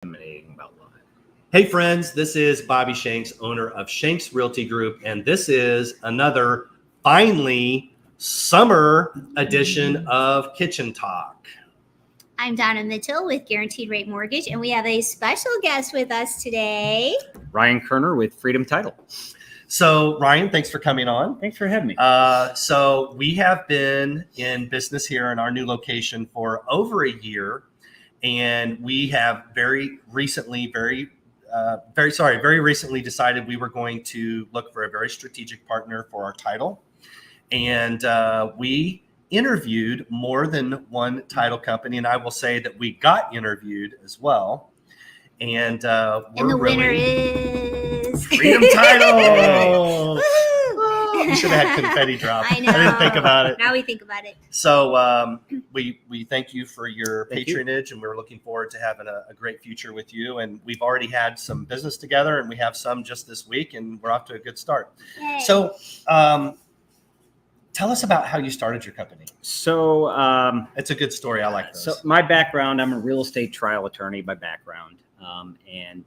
intimidating about live. Hey friends, this is Bobby Shanks, owner of Shanks Realty Group, and this is another finally summer edition of Kitchen Talk. I'm Donna Mitchell with Guaranteed Rate Mortgage, and we have a special guest with us today. Ryan Kerner with Freedom Title. So Ryan, thanks for coming on. Thanks for having me. So we have been in business here in our new location for over a year, and we have very recently decided we were going to look for a very strategic partner for our title. And we interviewed more than one title company, and I will say that we got interviewed as well. And the winner is Freedom Title. We should have had confetti drop. I know. I didn't think about it. Now we think about it. So we thank you for your patronage, and we're looking forward to having a great future with you. And we've already had some business together, and we have some just this week, and we're off to a good start. Yay. So tell us about how you started your company. So It's a good story. I like those. So my background, I'm a real estate trial attorney by background, and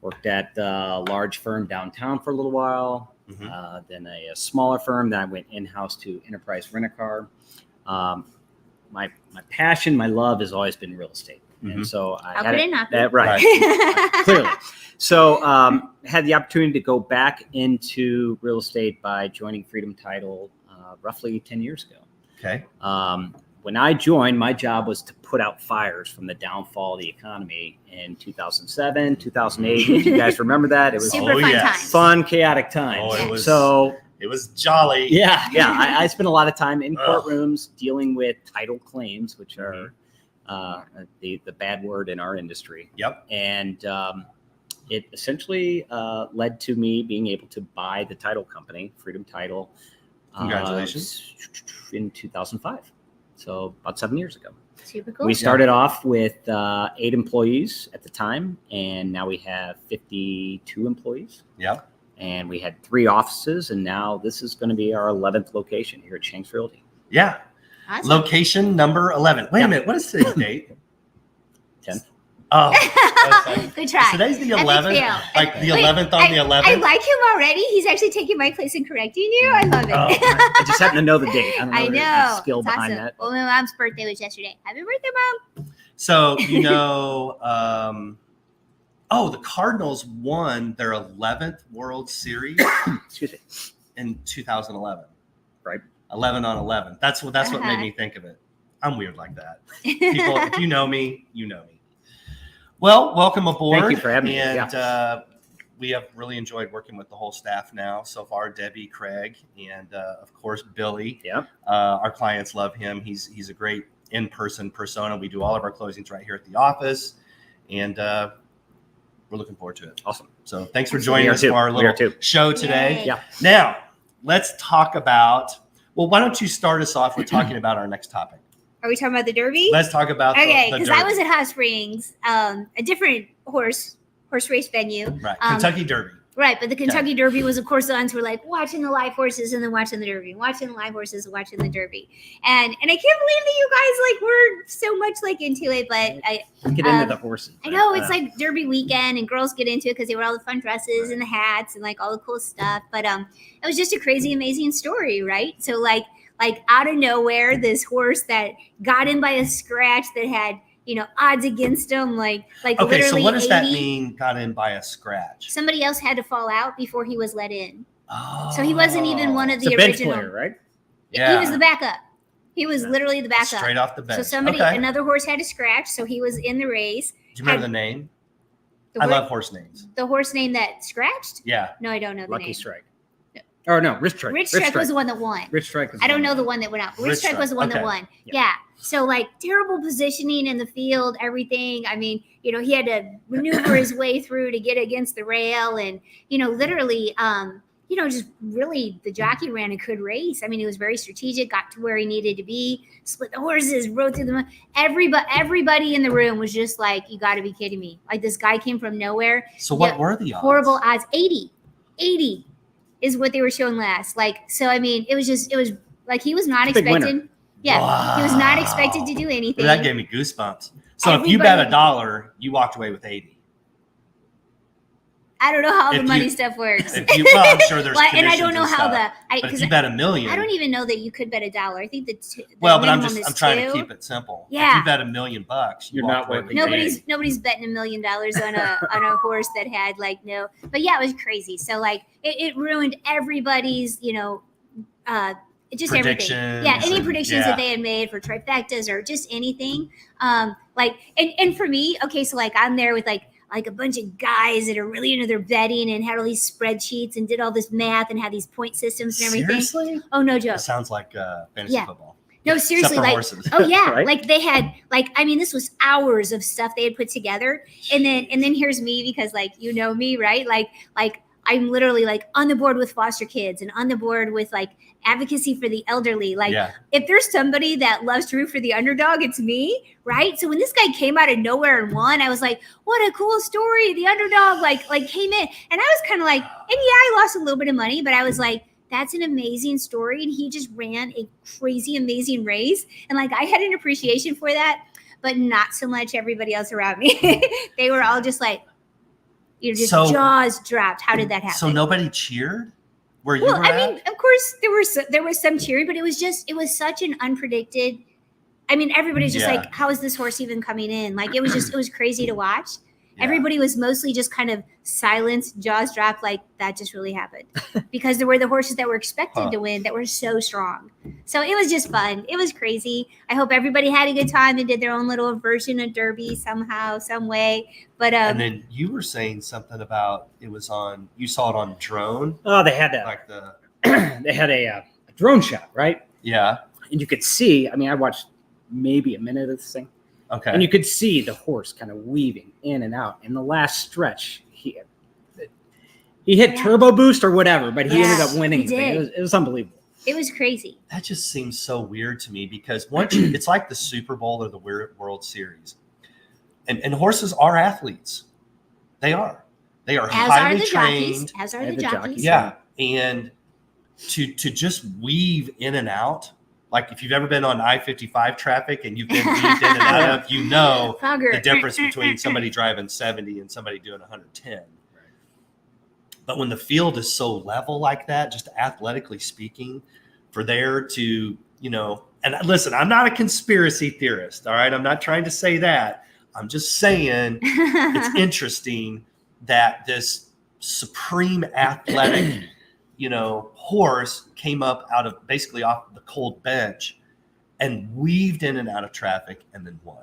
worked at a large firm downtown for a little while. Mhm. Then a smaller firm. Then I went in-house to Enterprise Rent-A-Car. My passion, my love has always been real estate. And so I How had could it not be? right. Clearly. So had the opportunity to go back into real estate by joining Freedom Title roughly 10 years ago. Okay. When I joined, my job was to put out fires from the downfall of the economy in 2007, 2008. If you guys remember that, it was Super fun times. fun, chaotic times. Oh, it was jolly. Yeah. I spent a lot of time in courtrooms dealing with title claims, which are the bad word in our industry. Yep. And it essentially led to me being able to buy the title company, Freedom Title. Congratulations. In 2005. So about 7 years ago. Super cool. We started off with 8 employees at the time, and now we have 52 employees. Yep. And we had 3 offices, and now this is going to be our 11th location here at Shanks Realty. Yeah. Awesome. Location number 11. Wait a minute. What is today's date? 10th. Oh, Good try. Today's the Epic 11th. fail. Like the 11th on the 11th. I like him already. He's actually taking my place and correcting you. I love it. Oh, I just happen to know the date. I the know. skill It's behind awesome. that. Well, my mom's birthday was yesterday. Happy birthday, Mom. So, the Cardinals won their 11th World Series Excuse me. in 2011. Right. 11 on 11. That's what made me think of it. I'm weird like that. People, if you know me, you know me. Well, welcome aboard. Thank you for having me. And we have really enjoyed working with the whole staff now so far. Debbie, Craig, and of course Billy. Yep. Our clients love him. He's a great in-person persona. We do all of our closings right here at the office, and we're looking forward to it. Awesome. So thanks for joining us for our little show today. Yay. Yeah. Now let's talk about. Well, why don't you start us off with talking about our next topic? Are we talking about the Derby? Let's talk about Okay, the because Derby. I was at Hot Springs, a different horse race venue. Right, Kentucky Derby. Right, but the Kentucky Derby was, of course, the ones who were like watching the live horses and then watching the Derby, watching the live horses and watching the Derby. And I can't believe that you guys were so much into it. But I Get into the horses. I know it's like Derby weekend and girls get into it because they wear all the fun dresses and the hats and all the cool stuff. But it was just a crazy, amazing story, right? So like out of nowhere, this horse that got in by a scratch that had odds against him, like Okay, literally so what does 80. that mean? Got in by a scratch? Somebody else had to fall out before he was let in. Oh, So he wasn't even one of It's the a bench original. player, right? Yeah. He was the backup. He was literally the backup. Straight off the bench. So another horse had a scratch, so he was in the race. Do you remember the name? The I horse- love horse names. the horse name that scratched. Yeah. No, I don't know the Lucky name. Strike. Or no, Rich Strike. Rich Strike was the one that won. Rich Strike. I don't know the one that went out. Rich Rich Strike was the one Strike, that okay. won. Yeah. Yeah. So terrible positioning in the field, everything. I mean, he had to maneuver his way through to get against the rail, and literally, just really the jockey ran a good race. I mean, he was very strategic, got to where he needed to be, split the horses, rode through them. Everybody in the room was just like, "You got to be kidding me!" Like this guy came from nowhere. So what were the odds? Horrible odds. 80 is what they were showing last. So I mean, it was he was not Big winner. expecting. Yeah, he was not expected to do anything. That gave me goosebumps. So if you bet everybody- $1, you walked away with 80. I don't know how the If money you- stuff works. If you, well, I'm sure there's Well, and I commissions don't know and how stuff. But if because you bet $1 million, I don't even know that you could bet $1. I think the well, but I'm minimum is trying two. to keep it simple. If Yeah. you bet $1 million, you You're walked not away working. with Nobody's betting $1 million on a horse that had like no. But yeah, it was crazy. So like it ruined everybody's just everything. Predictions Yeah, any and- predictions yeah. that they had made for trifectas or just anything. Like and for me, okay, so like I'm there with like a bunch of guys that are really into their betting and had all these spreadsheets and did all this math and had these point systems and everything. Seriously? Oh no joke. That sounds like fantasy Yeah. football. No, Except seriously, for like horses. oh yeah, Right? like they had this was hours of stuff they had put together, and then here's me because like you know me, right? Like I'm literally like on the board with foster kids and on the board with like advocacy for the elderly. Like Yeah. if there's somebody that loves to root for the underdog, it's me, right? So when this guy came out of nowhere and won, I was like, what a cool story. The underdog like came in, and I was kind of like, and yeah, I lost a little bit of money, but I was like, that's an amazing story. And he just ran a crazy, amazing race. And like I had an appreciation for that, but not so much everybody else around me. They were all just like, just So- jaws dropped. How did that happen? So nobody cheered where you Well, were I at? mean, of course there was some cheering, but it was such an unpredicted. I mean, everybody's just Yeah. like, how is this horse even coming in? Like it was crazy to watch. Yeah. Everybody was mostly just kind of silenced, jaws dropped, like that just really happened because there were the horses that were expected Huh. to win that were so strong. So it was just fun. It was crazy. I hope everybody had a good time and did their own little version of Derby somehow, some way. But And then you were saying something about you saw it on drone, Oh, they had like the a drone shot, right? yeah. And you could see. I mean, I watched maybe a minute of this thing, Okay. and you could see the horse kind of weaving in and out. In the last stretch, he hit Yeah. turbo boost or whatever, but he Yeah, ended up winning. he the thing. did. It was unbelievable. it was crazy. That just seems so weird to me because it's like the Super Bowl or the World Series. And horses are athletes. They are. They are As are highly the trained. jockeys. As are And the the jockeys. jockeys. Yeah. And to just weave in and out, like if you've ever been on I-55 traffic and you've been weaved in and out of, you know Fogger. the difference between somebody driving 70 and somebody doing 110. But when the field is so level like that, just athletically speaking, for there to, and listen, I'm not a conspiracy theorist, all right? I'm not trying to say that. I'm just saying it's interesting that this supreme athletic, horse came up out of basically off the cold bench and weaved in and out of traffic and then won.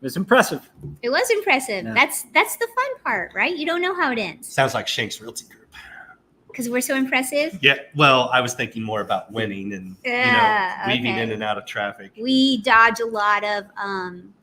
It was impressive. It was impressive. Yeah. That's the fun part, right? You don't know how it ends Sounds like Shank's Realty Group. because we're so impressive. Yeah, well, I was thinking more about winning and Yeah, weaving okay. in and out of traffic. We dodge a lot of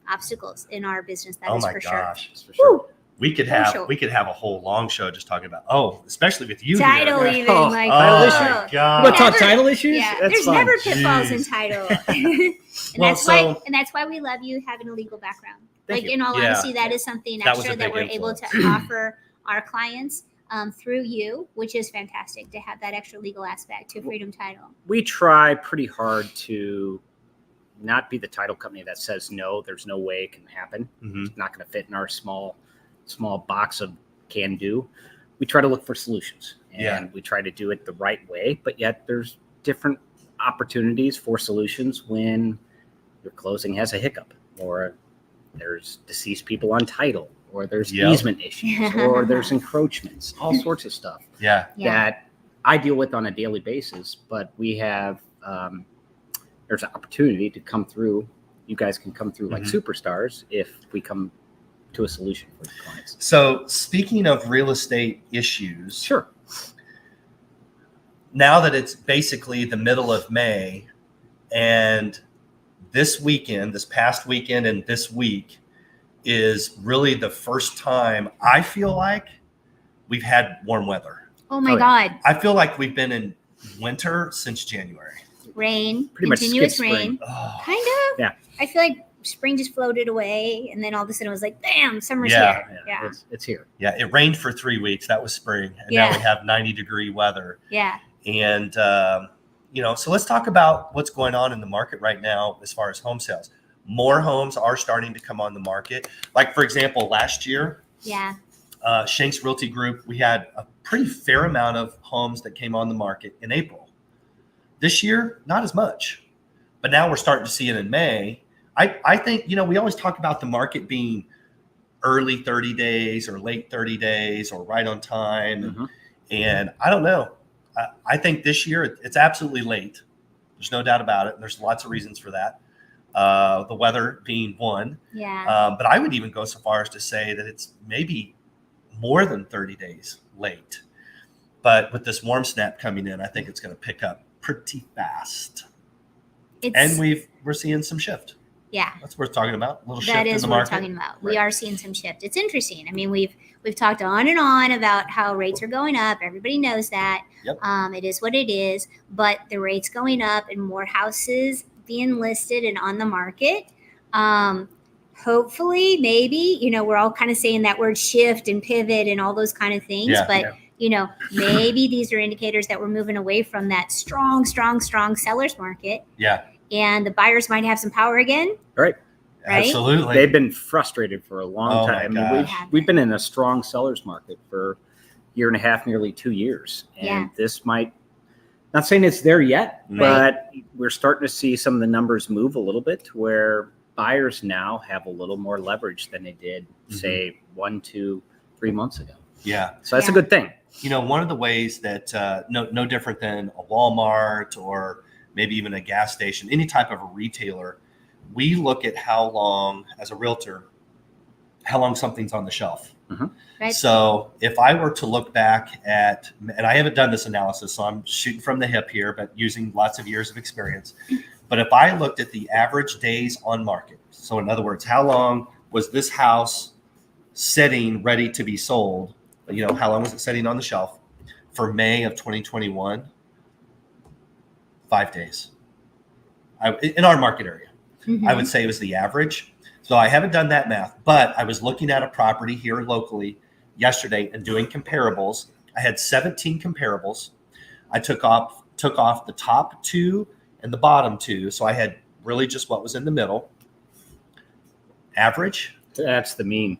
obstacles in our business. That Oh is my for gosh, That's for sure. Woo! we could For have sure. a whole long show just talking about especially with you. Title here. even Oh, like Oh title my issue. god! You want to talk Never- title issues? Yeah, That's there's fun. never pitfalls in Jeez. title. and Well, that's why we love you having a legal background. Thank Like you. in all Yeah. honesty, that is something That was extra a that big we're able to influence. offer our clients through you, which is fantastic to have that extra legal aspect to Freedom Title. We try pretty hard to not be the title company that says no. There's no way it can happen. Mhm. It's not going to fit in our small box of can do. We try to look for solutions, and Yeah. we try to do it the right way. But yet, there's different opportunities for solutions when your closing has a hiccup, or there's deceased people on title, or there's Yep. easement issues, or there's encroachments, all sorts of stuff Yeah, Yeah. that I deal with on a daily basis. But we have there's an opportunity to come through. You guys can come through like Mhm. superstars if we come to a solution for the clients. So speaking of real estate issues, Sure. now that it's basically the middle of May, and this past weekend and this week is really the first time I feel like we've had warm weather. Oh my Oh, yeah. God. I feel like we've been in winter since January. Rain, Pretty much continuous skipped spring. rain. Oh, Kind of. Yeah. I feel like spring just floated away, and then all of a sudden it was like, bam, summer's Yeah. here. Yeah. It's here. yeah, it rained for 3 weeks. That was spring. And Yeah. now we have 90-degree weather. Yeah. And, so let's talk about what's going on in the market right now as far as home sales. more homes are starting to come on the market. Like, for example, last year, Yeah. Shanks Realty Group, we had a pretty fair amount of homes that came on the market in April. This year, not as much. But now we're starting to see it in May. I think, we always talk about the market being early 30 days or late 30 days or right on time. Mm-hmm. And I don't know. I think this year it's absolutely late. There's no doubt about it. And there's lots of reasons for that. The weather being one. Yeah. But I would even go so far as to say that it's maybe more than 30 days late. But with this warm snap coming in, I think it's going to pick up pretty fast. And we're seeing some shift. Yeah. That's worth talking about. A little shift That in is the what we're market. talking about. Right. We are seeing some shift. It's interesting. I mean, we've talked on and on about how rates are going up. Everybody knows that. Yep. It is what it is. But the rates going up and more houses being listed and on the market. Hopefully, maybe, we're all kind of saying that word shift and pivot and all those kind of things. Yeah. But maybe these are indicators that we're moving away from that strong seller's market. Yeah. And the buyers might have some power again. Right. Right? Absolutely. They've been frustrated for a long Oh, my time. I mean, gosh. we've been in a strong seller's market for a year and a half, nearly 2 years. And Yeah. this might, not saying it's there yet, Right. but we're starting to see some of the numbers move a little bit to where buyers now have a little more leverage than they did, say, 1, 2, 3 months ago. Yeah. So that's a Yeah. good thing. One of the ways that no different than a Walmart or maybe even a gas station, any type of a retailer, we look at how long, as a realtor, how long something's on the shelf. Mm-hmm. Right. So if I were to look back at, and I haven't done this analysis, so I'm shooting from the hip here, but using lots of years of experience. But if I looked at the average days on market, so in other words, how long was this house sitting ready to be sold? How long was it sitting on the shelf? For May of 2021, 5 days. In our market area, I would say it was the average. So I haven't done that math, but I was looking at a property here locally yesterday and doing comparables. I had 17 comparables. I took off the top 2 and the bottom 2. So I had really just what was in the middle. Average. That's the mean.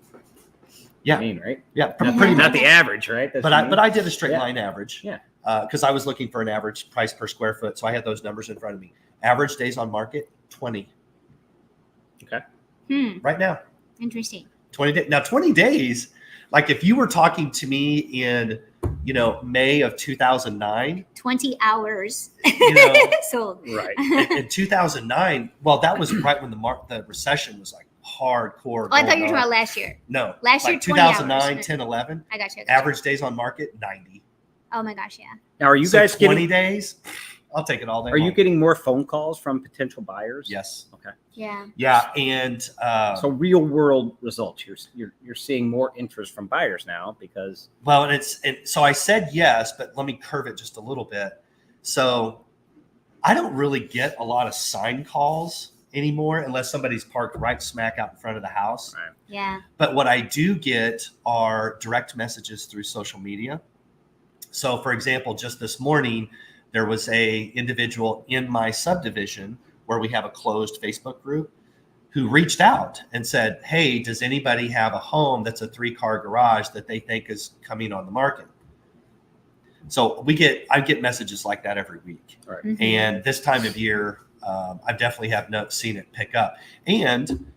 Yeah. Mean, right? Yeah. Yeah. Pretty Not much. the average, right? That's But the mean. I did a straight Yeah. line average. Yeah. Because I was looking for an average price per square foot. So I had those numbers in front of me. Average days on market, 20. Okay. Right now. Interesting. 20 days. Now, 20 days, like if you were talking to me in, May of 2009, 20 hours sold. Right. in 2009, well, that was right when the recession was like hardcore. Oh, I thought going you were talking on. about last year. No. Last year, like 20 hours. 2009, 10, 11. I got you. Average days on market, 90. Oh my gosh, yeah. Now, are you So guys 20 getting? days? I'll take it all day. Are you long. getting more phone calls from potential buyers? Yes. Okay. Yeah. Yeah. And So real world results. You're seeing more interest from buyers now because well, and so I said yes, but let me curve it just a little bit. So I don't really get a lot of sign calls anymore unless somebody's parked right smack out in front of the house. Right. Yeah. But what I do get are direct messages through social media. So for example, just this morning, there was a individual in my subdivision where we have a closed Facebook group who reached out and said, hey, does anybody have a home that's a 3-car garage that they think is coming on the market? So I get messages like that every week. Right. Mhm. And this time of year, I definitely have seen it pick up. And,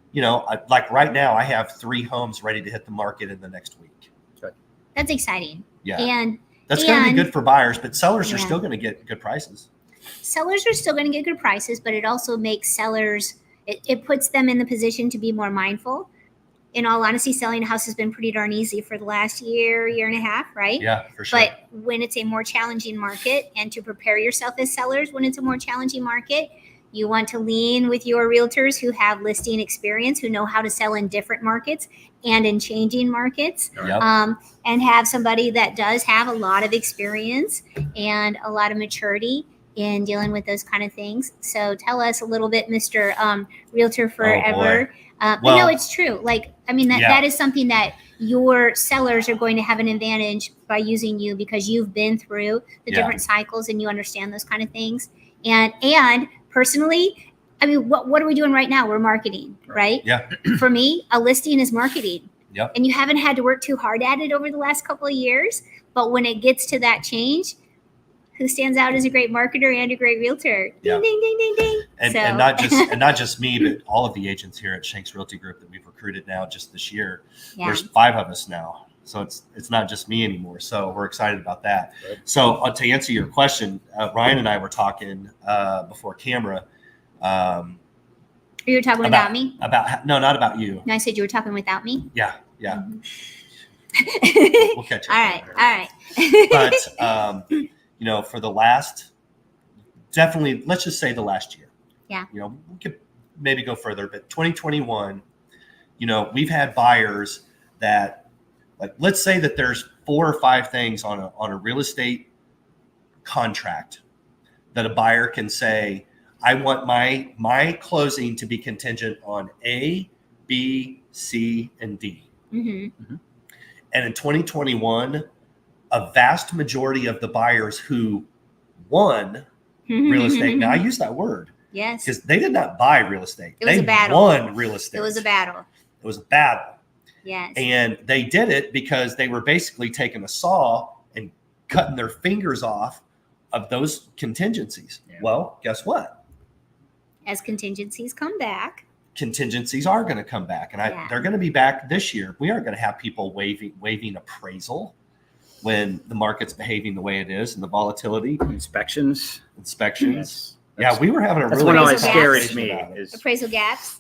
like right now, I have 3 homes ready to hit the market in the next week. That's exciting. Yeah. And That's going to be and- good for buyers, but sellers are Yeah. still going to get good prices. sellers are still going to get good prices, but it also makes sellers, it puts them in the position to be more mindful. In all honesty, selling a house has been pretty darn easy for the last year and a half, right? Yeah, for sure. But when it's a more challenging market, and to prepare yourself as sellers when it's a more challenging market, you want to lean with your realtors who have listing experience, who know how to sell in different markets and in changing markets, Yep. and have somebody that does have a lot of experience and a lot of maturity in dealing with those kind of things. So tell us a little bit, Mr. Realtor Forever. But no, Well- it's true. Like, I mean, Yeah. that is something that your sellers are going to have an advantage by using you because you've been through the Yeah. different cycles and you understand those kind of things. And personally, I mean, what are we doing right now? We're marketing, right? Yeah. For me, a listing is marketing. Yep. And you haven't had to work too hard at it over the last couple of years. But when it gets to that change, who stands out as a great marketer and a great realtor? Ding, Yeah. ding, ding, ding, ding. And not just me, but all of the agents here at Shanks Realty Group that we've recruited now just this year. Yeah. There's 5 of us now. So it's not just me anymore. So we're excited about that. Right. So to answer your question, Ryan and I were talking before camera. You were talking without me? No, not about you. No, I said you were talking without me. Yeah. Mhm. We'll catch up. All right. But for the last, definitely, let's just say the last year. Yeah. We could maybe go further, but 2021, we've had buyers that, like, let's say that there's 4 or 5 things on a real estate contract that a buyer can say, I want my closing to be contingent on A, B, C, and D. Mm-hmm. And in 2021, a vast majority of the buyers who won real estate, now I use that word Yes. because they did not buy real estate. It was they a battle. won real estate. It was a battle. It was a battle. Yes. And they did it because they were basically taking a saw and cutting their fingers off of those contingencies. Yeah. Well, guess what? As contingencies come back. Contingencies are going to come back, and Yeah. they're going to be back this year. We aren't going to have people waiving appraisal when the market's behaving the way it is and the volatility. Inspections. Inspections. That's- Yeah, we were having a That's really what Appraisal always gaps. scares me. about it. Is Appraisal gaps.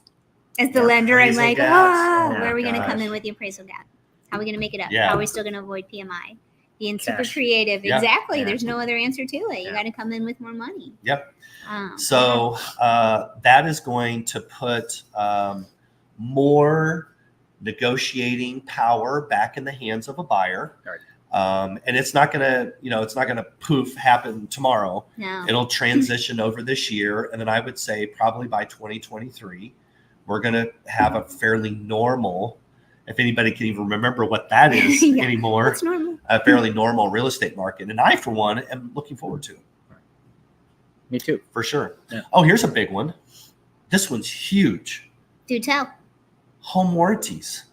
As the Yeah, lender, I'm appraisal like, gaps. where are we Oh, going to come gosh. in with the appraisal gap? How are we going to make it up? Yeah. How are we still going to avoid PMI? Being super Cash. creative. Yeah. Exactly. Yeah. There's no other answer to it. You Yeah. got to come in with more money. Yep. Oh, So that is going to put more negotiating power back in the hands of a buyer. Right. And it's not gonna, poof happen tomorrow. no. It'll transition over this year, and then I would say probably by 2023, we're gonna have a fairly normal, if anybody can even remember what that is Yeah. anymore, That's normal. a fairly normal real estate market. And I, for one, am looking forward to it. me too. For sure. Yeah. Oh, here's a big one. This one's huge. Do tell. Home warranties.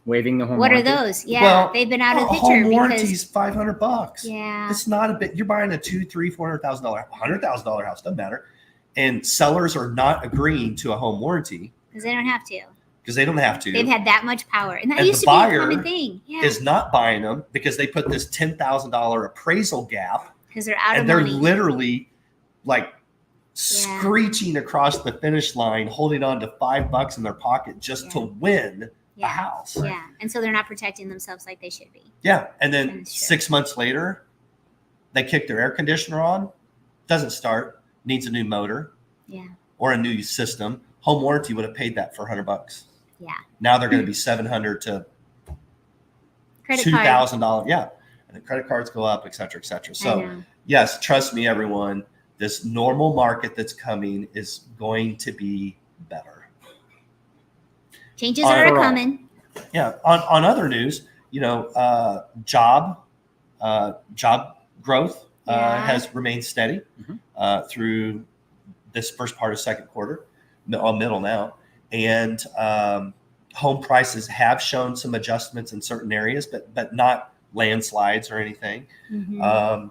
Waiving the home What are warranty. those? Yeah, Well, they've been out of the picture home because warranties, $500. yeah, It's not a bit. You're buying a $200,000, $300,000, $100,000 house. Doesn't matter. And sellers are not agreeing to a home warranty because they don't have to. because they don't have to. They've had that much power, and that And used the to be a buyer common thing. Yeah, is not buying them because they put this $10,000 appraisal gap, because they're out of and they're money. literally like screeching across the finish line, holding on to $5 in their pocket just to win a yeah, house. yeah, and so they're not protecting themselves like they should be. Yeah. And then That is true. 6 months later, they kick their air conditioner on, doesn't start, needs a new motor Yeah, or a new system. Home warranty would have paid that for $100. yeah. Now they're going to be $700 to Credit card. $2,000. Yeah. And the credit cards go up, et cetera, et cetera. I So know. yes, trust me, everyone, this normal market that's coming is going to be better. Changes on- are overall. coming. Yeah. On other news, job growth Yeah. has remained steady through this first part of second quarter, middle now, and home prices have shown some adjustments in certain areas, but not landslides or anything. Mhm.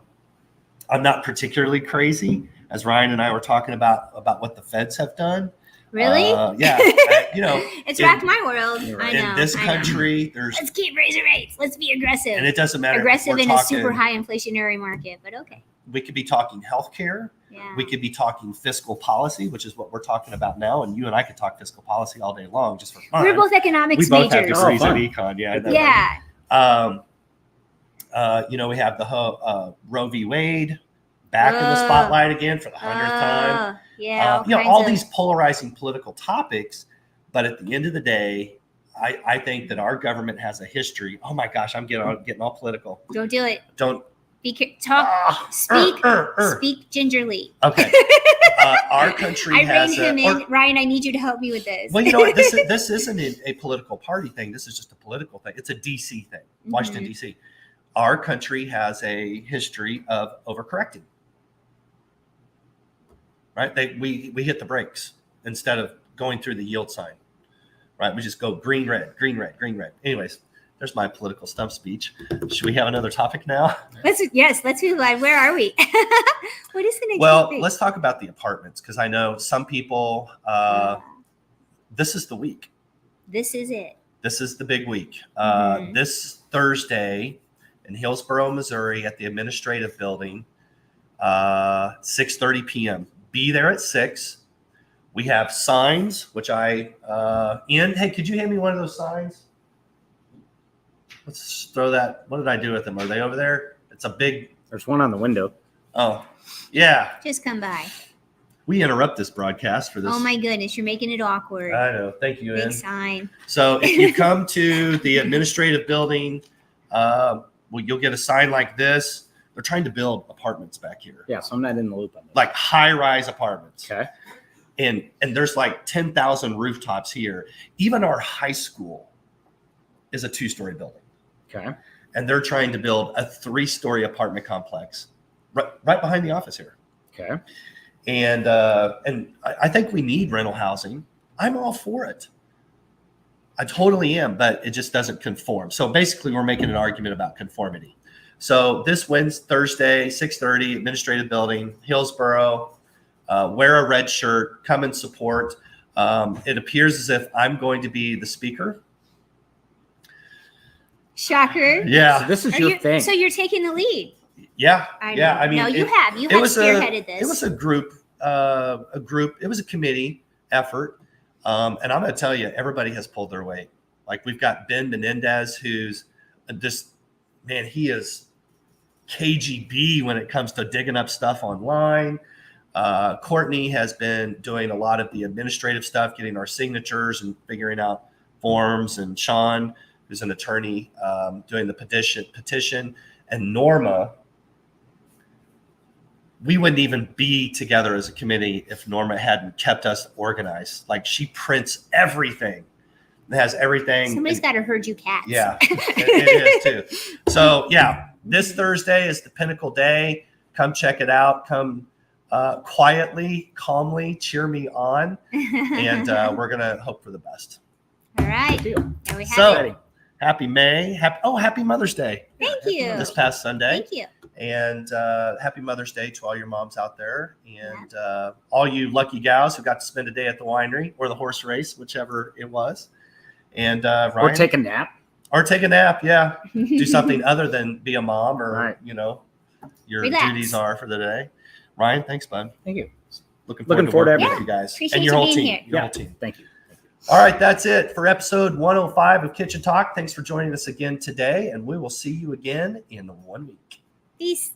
I'm not particularly crazy, as Ryan and I were talking about what the feds have done. Really? Yeah, It's in- rocked my world. You're I right. know. in this I know. country, there's, Let's keep raising rates. Let's be aggressive. and it doesn't matter. if Aggressive we're in a super talking- high inflationary market, but okay. We could be talking healthcare. Yeah. We could be talking fiscal policy, which is what we're talking about now. And you and I could talk fiscal policy all day long just for fun. We're both economics we both have majors. degrees Oh, in fun. econ. Yeah. I know. Yeah. We have the Roe v. Wade back in the spotlight again for the 100th time. Yeah. All these polarizing political topics. But at the end of the day, I think that our government has a history. Oh my gosh, I'm getting all political. Don't do it. Don't Talk. Speak. Speak. Speak gingerly. Okay. Our country I has rein him or- in. Ryan, I need you to help me with this. Well, you know what? This isn't a political party thing. This is just a political thing. It's a DC thing, Washington, Mhm. DC. Our country has a history of overcorrecting. right? We hit the brakes instead of going through the yield sign, right? We just go green, red, green, red, green, red. Anyways, there's my political stump speech. Should we have another topic now? Let's move on. Where are we? What is the next Well, topic? let's talk about the apartments because I know some people, this is the week. This is it. This is the big week. Mhm. This Thursday in Hillsborough, Missouri at the administrative building, 6:30 p.m. Be there at 6. We have signs, which hey, could you hand me one of those signs? Let's throw that. What did I do with them? Are they over there? It's a big. There's one on the window. Oh, yeah. Just come by. We interrupt this broadcast for this. Oh my goodness, you're making it awkward. I know. Thank you, Big Ann. sign. So if you come to the administrative building, you'll get a sign like this. They're trying to build apartments back here, Yeah, so I'm not in the loop on this. like high-rise apartments. Okay. And there's like 10,000 rooftops here. Even our high school is a 2-story building. Okay. And they're trying to build a 3-story apartment complex right behind the office here. Okay. And I think we need rental housing. I'm all for it. I totally am, but it just doesn't conform. So basically, we're making an argument about conformity. So this Wednesday, Thursday, 6:30, administrative building, Hillsborough. Wear a red shirt. Come and support. It appears as if I'm going to be the speaker. Shocker. Yeah. So this is your thing. So you're taking the lead. Yeah. I Yeah. know. I mean, no, you have spearheaded this. It was a group. It was a committee effort. And I'm going to tell you, everybody has pulled their weight. Like we've got Ben Menendez, who's just, man, he is KGB when it comes to digging up stuff online. Courtney has been doing a lot of the administrative stuff, getting our signatures and figuring out forms. And Sean, who's an attorney, doing the petition. And Norma, we wouldn't even be together as a committee if Norma hadn't kept us organized. Like she prints everything. It has everything. Somebody's got to herd you cats. Yeah, it is too. So yeah, this Thursday is the pinnacle day. Come check it out. Come quietly, calmly cheer me on. And we're going to hope for the best. All right. Deal. There we have So it. happy May. Happy Mother's Day. Thank you. This past Sunday. Thank you. And happy Mother's Day to all your moms out there. And all you lucky gals who got to spend a day at the winery or the horse race, whichever it was. And Ryan. Or take a nap. Or take a nap, yeah. Do something other than be a mom or, Right. Your Relax. duties are for the day. Ryan, thanks, bud. Thank you. Looking Looking forward forward to to working with you guys. Appreciate And your you whole being team. here. Your whole team. Thank you. All right, that's it for episode 105 of Kitchen Talk. Thanks for joining us again today, and we will see you again in 1 week. Peace.